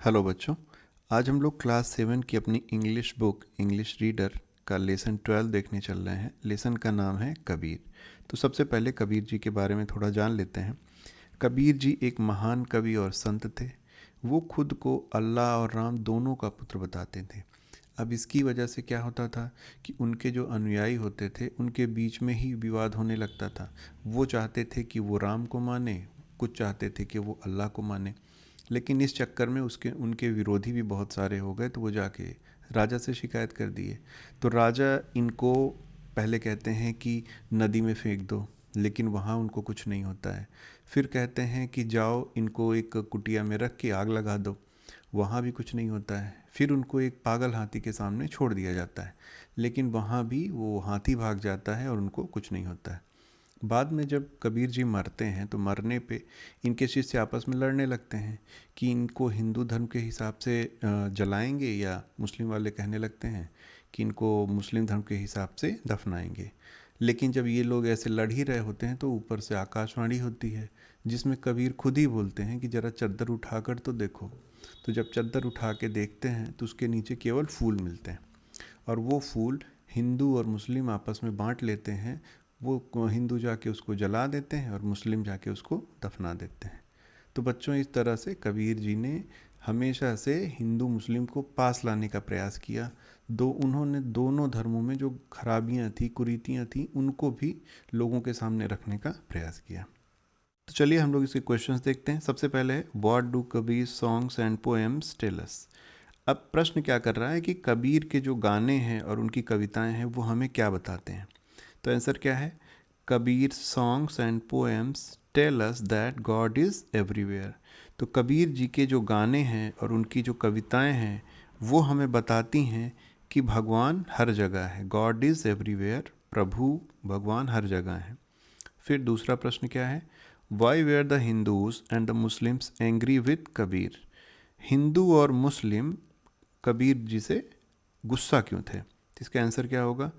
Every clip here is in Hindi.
हेलो बच्चों। आज हम लोग क्लास 7 की अपनी इंग्लिश बुक इंग्लिश रीडर का लेसन 12 देखने चल रहे हैं। लेसन का नाम है कबीर। तो सबसे पहले कबीर जी के बारे में थोड़ा जान लेते हैं। कबीर जी एक महान कवि और संत थे। वो खुद को अल्लाह और राम दोनों का पुत्र बताते थे। अब इसकी वजह से क्या होता था कि उनके जो अनुयायी होते थे उनके बीच में ही विवाद होने लगता था। वो चाहते थे कि वो राम को माने, कुछ चाहते थे कि वो अल्लाह को माने। लेकिन इस चक्कर में उसके उनके विरोधी भी बहुत सारे हो गए, तो वो जाके राजा से शिकायत कर दिए। तो राजा इनको पहले कहते हैं कि नदी में फेंक दो, लेकिन वहाँ उनको कुछ नहीं होता है। फिर कहते हैं कि जाओ इनको एक कुटिया में रख के आग लगा दो, वहाँ भी कुछ नहीं होता है। फिर उनको एक पागल हाथी के सामने छोड़ दिया जाता है, लेकिन वहाँ भी वो हाथी भाग जाता है और उनको कुछ नहीं होता है। बाद में जब कबीर जी मरते हैं तो मरने पे इनके शिष्य आपस में लड़ने लगते हैं कि इनको हिंदू धर्म के हिसाब से जलाएंगे, या मुस्लिम वाले कहने लगते हैं कि इनको मुस्लिम धर्म के हिसाब से दफनाएंगे। लेकिन जब ये लोग ऐसे लड़ ही रहे होते हैं तो ऊपर से आकाशवाणी होती है, जिसमें कबीर खुद ही बोलते हैं कि ज़रा चद्दर उठाकर तो देखो। तो जब चद्दर उठा के देखते हैं तो उसके नीचे केवल फूल मिलते हैं, और वो फूल हिंदू और मुस्लिम आपस में बांट लेते हैं। वो हिंदू जाके उसको जला देते हैं और मुस्लिम जाके उसको दफना देते हैं। तो बच्चों, इस तरह से कबीर जी ने हमेशा से हिंदू मुस्लिम को पास लाने का प्रयास किया। उन्होंने दोनों धर्मों में जो खराबियां थी, कुरीतियां थी, उनको भी लोगों के सामने रखने का प्रयास किया। तो चलिए हम लोग इसके क्वेश्चंस देखते हैं। सबसे पहले है, what do Kabir songs and poems tell us. अब प्रश्न क्या कर रहा है कि कबीर के जो गाने हैं और उनकी कविताएं हैं वो हमें क्या बताते हैं। तो आंसर क्या है, Kabir songs and poems tell us that God is everywhere. तो कबीर जी के जो गाने हैं और उनकी जो कविताएं हैं वो हमें बताती हैं कि भगवान हर जगह है। गॉड इज़ एवरीवेयर, प्रभु भगवान हर जगह है। फिर दूसरा प्रश्न क्या है, why were the Hindus and the Muslims angry with Kabir. हिंदू और मुस्लिम कबीर जी से गुस्सा क्यों थे। तो इसका आंसर क्या होगा,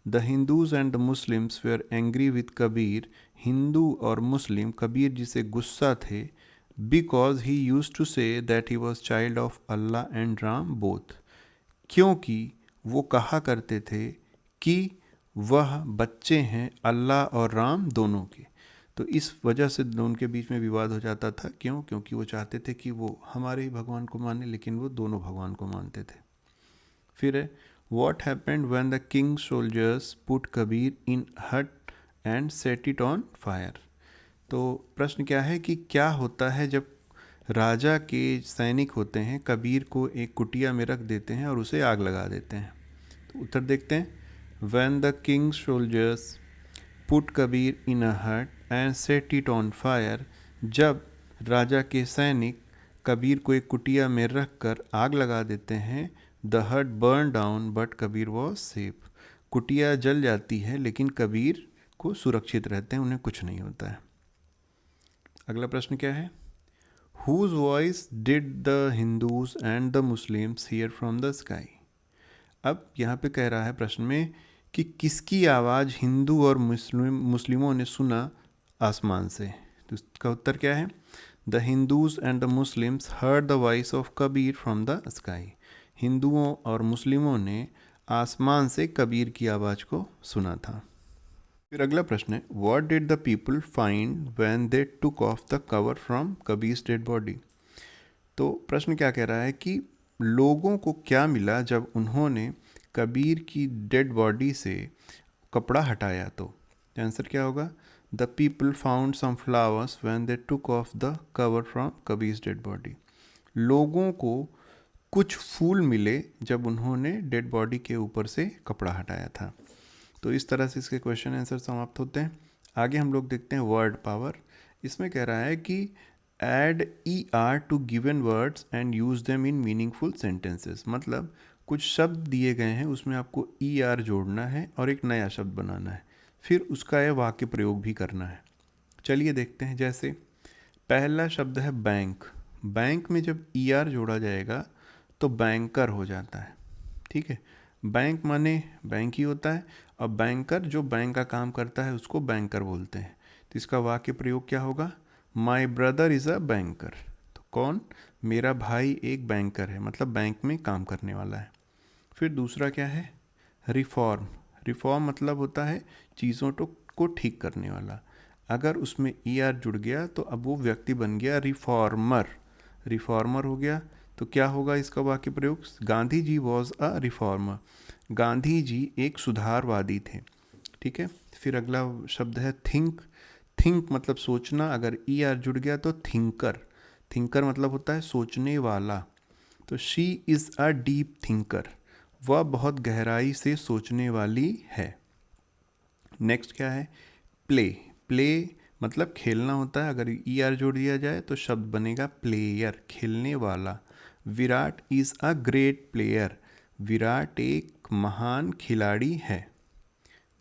the Hindus and the Muslims were angry with Kabir. हिंदू और मुस्लिम कबीर जी से गुस्सा थे because he used to say that he was child of Allah and Ram both. क्योंकि वो कहा करते थे कि वह बच्चे हैं अल्लाह और राम दोनों के। तो इस वजह से उनके बीच में विवाद हो जाता था। क्यों? क्योंकि वो चाहते थे कि वो हमारे ही भगवान को माने, लेकिन वो दोनों भगवान को मानते थे। फिर है, what happened when the king soldiers put Kabir in hut and set it on fire. तो प्रश्न क्या है कि क्या होता है जब राजा के सैनिक होते हैं कबीर को एक कुटिया में रख देते हैं और उसे आग लगा देते हैं। तो उत्तर देखते हैं, when the king soldiers put Kabir in a hut and set it on fire. जब राजा के सैनिक कबीर को एक कुटिया में रख कर आग लगा देते हैं, द हट burn down but Kabir was safe. कुटिया जल जाती है लेकिन कबीर को सुरक्षित रहते हैं, उन्हें कुछ नहीं होता है। अगला प्रश्न क्या है, whose voice did the Hindus and the Muslims hear from the sky. अब यहाँ पे कह रहा है प्रश्न में कि किसकी आवाज़ हिंदू और मुस्लिमों ने सुना आसमान से। तो इसका उत्तर क्या है, the Hindus and the Muslims heard the voice of Kabir from the sky. हिंदुओं और मुस्लिमों ने आसमान से कबीर की आवाज़ को सुना था। फिर अगला प्रश्न है, what did the people find when they took off the cover from Kabir's dead body. तो प्रश्न क्या कह रहा है कि लोगों को क्या मिला जब उन्होंने कबीर की डेड बॉडी से कपड़ा हटाया। तो आंसर क्या होगा, the people found some flowers when they took off the cover from Kabir's dead body. लोगों को कुछ फूल मिले जब उन्होंने डेड बॉडी के ऊपर से कपड़ा हटाया था। तो इस तरह से इसके क्वेश्चन आंसर समाप्त होते हैं। आगे हम लोग देखते हैं वर्ड पावर। इसमें कह रहा है कि add E R to given words and use them in meaningful sentences. मतलब कुछ शब्द दिए गए हैं, उसमें आपको ई आर जोड़ना है और एक नया शब्द बनाना है, फिर उसका यह वाक्य प्रयोग भी करना है। चलिए देखते हैं। जैसे पहला शब्द है बैंक। बैंक में जब ई आर जोड़ा जाएगा तो बैंकर हो जाता है। ठीक है, बैंक माने बैंक ही होता है, और बैंकर जो बैंक का काम करता है उसको बैंकर बोलते हैं। तो इसका वाक्य प्रयोग क्या होगा, my brother is a banker. तो कौन, मेरा भाई एक बैंकर है, मतलब बैंक में काम करने वाला है। फिर दूसरा क्या है, रिफॉर्म। रिफॉर्म मतलब होता है चीज़ों को ठीक करने वाला। अगर उसमें ई आर जुड़ गया तो अब वो व्यक्ति बन गया रिफॉर्मर। रिफॉर्मर हो गया तो क्या होगा इसका वाक्य प्रयोग, Gandhi ji was a reformer. Gandhi ji एक सुधारवादी थे। ठीक है। फिर अगला शब्द है थिंक। थिंक मतलब सोचना, अगर ई आर जुड़ गया तो थिंकर। थिंकर मतलब होता है सोचने वाला। तो she is a deep thinker, वह बहुत गहराई से सोचने वाली है। नेक्स्ट क्या है, प्ले। प्ले मतलब खेलना होता है, अगर ई आर जोड़ दिया जाए तो शब्द बनेगा प्लेयर, खेलने वाला। Virat is a great player, Virat एक महान खिलाड़ी है।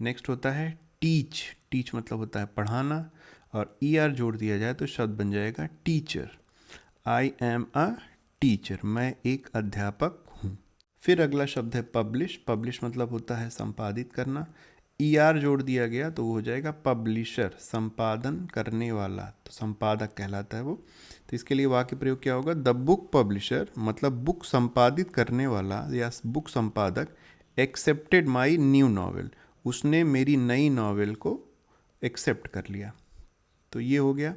नेक्स्ट होता है टीच। टीच मतलब होता है पढ़ाना, और ई आर जोड़ दिया जाए तो शब्द बन जाएगा teacher. I am a teacher, मैं एक अध्यापक हूँ। फिर अगला शब्द है पब्लिश। पब्लिश मतलब होता है संपादित करना। ई आर जोड़ दिया गया तो वो हो जाएगा पब्लिशर, संपादन करने वाला, तो संपादक कहलाता है वो। तो इसके लिए वाक्य प्रयोग क्या होगा, द बुक पब्लिशर मतलब बुक संपादित करने वाला या बुक संपादक एक्सेप्टेड माई न्यू नॉवेल, उसने मेरी नई नॉवेल को एक्सेप्ट कर लिया। तो ये हो गया।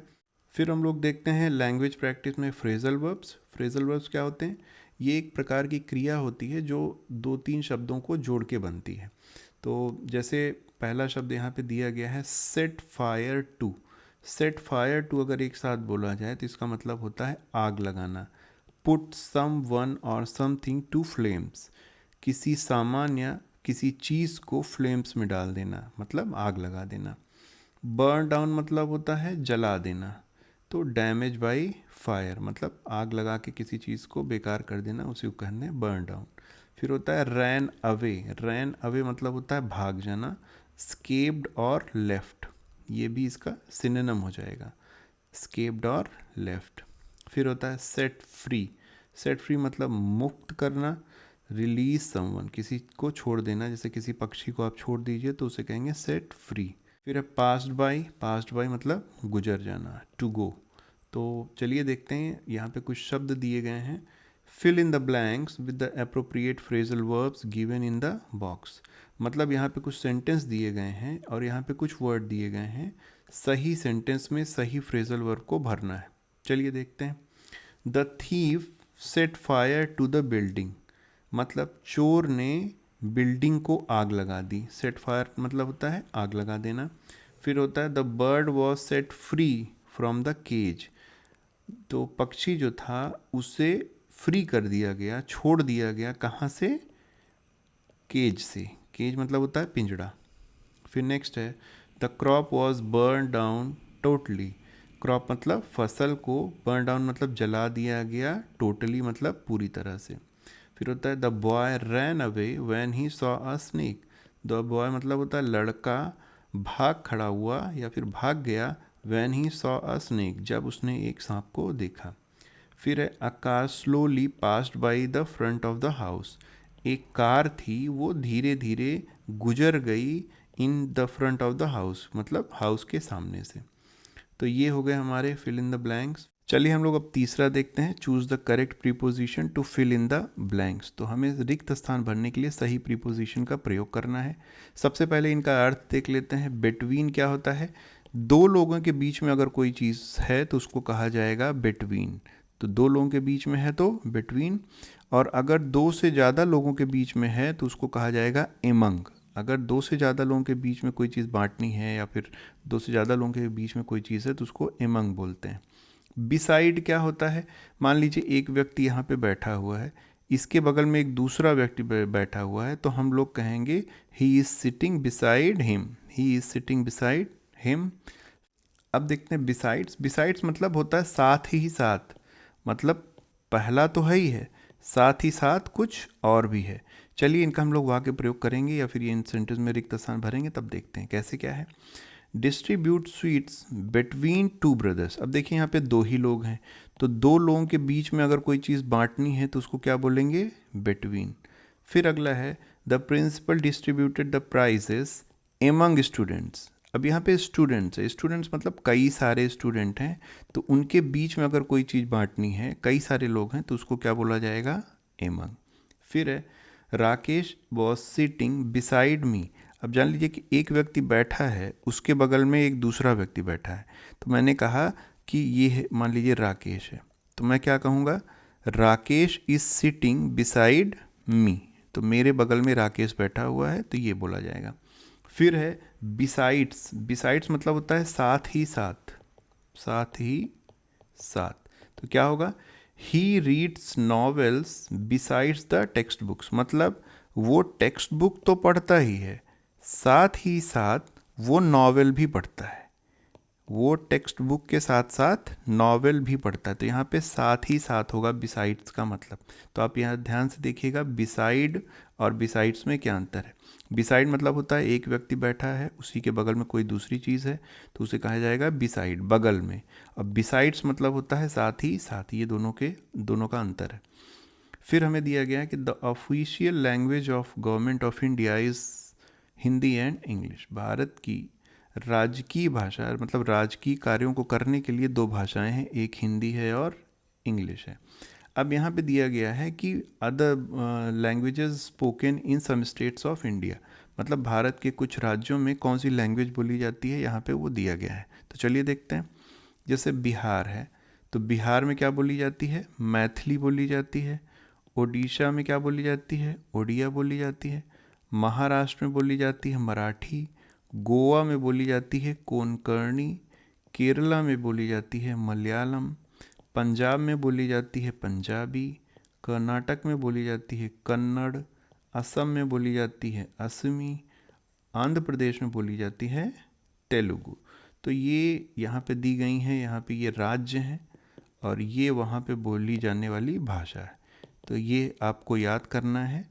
फिर हम लोग देखते हैं लैंग्वेज प्रैक्टिस में फ्रेजल वर्ब्स। फ्रेजल वर्ब्स क्या होते हैं, ये एक प्रकार की क्रिया होती है जो 2-3 शब्दों को जोड़ के बनती है। तो जैसे पहला शब्द यहाँ पे दिया गया है set fire to. Set fire to अगर एक साथ बोला जाए तो इसका मतलब होता है आग लगाना। पुट सम वन और समथिंग टू फ्लेम्स, किसी सामान या किसी चीज़ को फ्लेम्स में डाल देना, मतलब आग लगा देना। बर्न डाउन मतलब होता है जला देना। तो डैमेज बाई फायर मतलब आग लगा के किसी चीज़ को बेकार कर देना, उसी को कहते हैं बर्न डाउन। फिर होता है रैन अवे। रैन अवे मतलब होता है भाग जाना। स्केप्ड और लेफ्ट, ये भी इसका सिनोनिम हो जाएगा, स्केप्ड और लेफ्ट। फिर होता है सेट फ्री। सेट फ्री मतलब मुक्त करना। रिलीज समवन, किसी को छोड़ देना, जैसे किसी पक्षी को आप छोड़ दीजिए तो उसे कहेंगे सेट फ्री। फिर है पास्ड बाई। पास्ड बाई मतलब गुजर जाना, टू गो। तो चलिए देखते हैं, यहाँ पे कुछ शब्द दिए गए हैं। Fill in the blanks with the appropriate phrasal verbs given in the box. मतलब यहाँ पे कुछ सेंटेंस दिए गए हैं और यहाँ पे कुछ वर्ड दिए गए हैं, सही सेंटेंस में सही फ्रेजल वर्ब को भरना है। चलिए देखते हैं। The thief set fire to the building, मतलब चोर ने बिल्डिंग को आग लगा दी। सेट फायर मतलब होता है आग लगा देना। फिर होता है the bird was set free from the cage, तो पक्षी जो था उसे फ्री कर दिया गया, छोड़ दिया गया, कहाँ से, केज से। केज मतलब होता है पिंजड़ा। फिर नेक्स्ट है the crop was burn down totally. Crop मतलब फसल को, बर्न डाउन मतलब जला दिया गया, टोटली मतलब पूरी तरह से। फिर होता है the boy ran away when he saw a snake. The boy मतलब होता है लड़का भाग खड़ा हुआ या फिर भाग गया, when he saw a snake जब उसने एक सांप को देखा। फिर है a car slowly passed by the front of the house. एक कार थी वो धीरे धीरे गुजर गई in the front of the house, मतलब हाउस के सामने से। तो ये हो गए हमारे फिल इन द ब्लैंक्स। चलिए हम लोग अब तीसरा देखते हैं, choose the correct preposition to fill in the blanks. तो हमें रिक्त स्थान भरने के लिए सही प्रीपोजिशन का प्रयोग करना है। सबसे पहले इनका अर्थ देख लेते हैं। बिटवीन क्या होता है, दो लोगों के बीच में अगर कोई चीज़ है तो उसको कहा जाएगा बिटवीन। तो दो लोगों के बीच में है तो बिटवीन, और अगर दो से ज़्यादा लोगों के बीच में है तो उसको कहा जाएगा एमंग। अगर दो से ज़्यादा लोगों के बीच में कोई चीज़ बांटनी है या फिर दो से ज़्यादा लोगों के बीच में कोई चीज़ है तो उसको एमंग बोलते हैं। बिसाइड क्या होता है, मान लीजिए एक व्यक्ति यहाँ पे बैठा हुआ है, इसके बगल में एक दूसरा व्यक्ति बैठा हुआ है, तो हम लोग कहेंगे he is sitting beside him. He is sitting beside him. अब देखते हैं बिसाइड्स। बिसाइड्स मतलब होता है साथ ही साथ, मतलब पहला तो है ही है, साथ ही साथ कुछ और भी है। चलिए इनका हम लोग वाक्य प्रयोग करेंगे या फिर ये इन सेंटेंस में रिक्त स्थान भरेंगे, तब देखते हैं कैसे क्या है। Distribute sweets between two brothers. अब देखिए यहाँ पे दो ही लोग हैं, तो दो लोगों के बीच में अगर कोई चीज़ बांटनी है तो उसको क्या बोलेंगे, बिटवीन। फिर अगला है the principal distributed the prizes among students. अब यहाँ पे स्टूडेंट्स है, स्टूडेंट्स मतलब कई सारे स्टूडेंट हैं, तो उनके बीच में अगर कोई चीज़ बांटनी है, कई सारे लोग हैं, तो उसको क्या बोला जाएगा, एमंग। फिर है Rakesh was sitting beside me. अब जान लीजिए कि एक व्यक्ति बैठा है, उसके बगल में एक दूसरा व्यक्ति बैठा है। तो मैंने कहा कि ये है, मान लीजिए राकेश है, तो मैं क्या कहूँगा, Rakesh is sitting beside me. तो मेरे बगल में राकेश बैठा हुआ है, तो ये बोला जाएगा। फिर है बिसाइड्स। बिसाइड्स मतलब होता है साथ ही साथ, साथ ही साथ। तो क्या होगा, he reads novels besides the text books. मतलब वो टेक्स्ट बुक तो पढ़ता ही है, साथ ही साथ वो नॉवेल भी पढ़ता है, वो टेक्स्ट बुक के साथ साथ नॉवेल भी पढ़ता है। तो यहाँ पे साथ ही साथ होगा बिसाइड्स का मतलब। तो आप यहाँ ध्यान से देखिएगा, बिसाइड और बिसाइड्स में क्या अंतर है। बिसाइड मतलब होता है एक व्यक्ति बैठा है, उसी के बगल में कोई दूसरी चीज़ है, तो उसे कहा जाएगा बिसाइड, बगल में। अब बिसाइड्स मतलब होता है साथ ही साथ, ये दोनों का अंतर है। फिर हमें दिया गया है कि the official language of government of India is Hindi and English. Bharat की राजकीय भाषा, मतलब राजकीय कार्यों को करने के लिए दो भाषाएं हैं, एक हिंदी है और इंग्लिश है। अब यहाँ पे दिया गया है कि other languages spoken in some states of India. मतलब भारत के कुछ राज्यों में कौन सी लैंग्वेज बोली जाती है, यहाँ पे वो दिया गया है। तो चलिए देखते हैं। जैसे बिहार है, तो बिहार में क्या बोली जाती है, मैथिली बोली जाती है। ओडिशा में क्या बोली जाती है, ओडिया बोली जाती है। महाराष्ट्र में बोली जाती है मराठी। गोवा में बोली जाती है कोंकणी। केरला में बोली जाती है मलयालम। पंजाब में बोली जाती है पंजाबी। कर्नाटक में बोली जाती है कन्नड़। असम में बोली जाती है असमी। आंध्र प्रदेश में बोली जाती है तेलुगु। तो ये यहाँ पे दी गई हैं, यहाँ पे ये राज्य हैं और ये वहाँ पे बोली जाने वाली भाषा है। तो ये आपको याद करना है।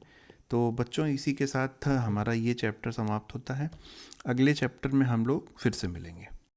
तो बच्चों, इसी के साथ हमारा ये चैप्टर समाप्त होता है। अगले चैप्टर में हम लोग फिर से मिलेंगे।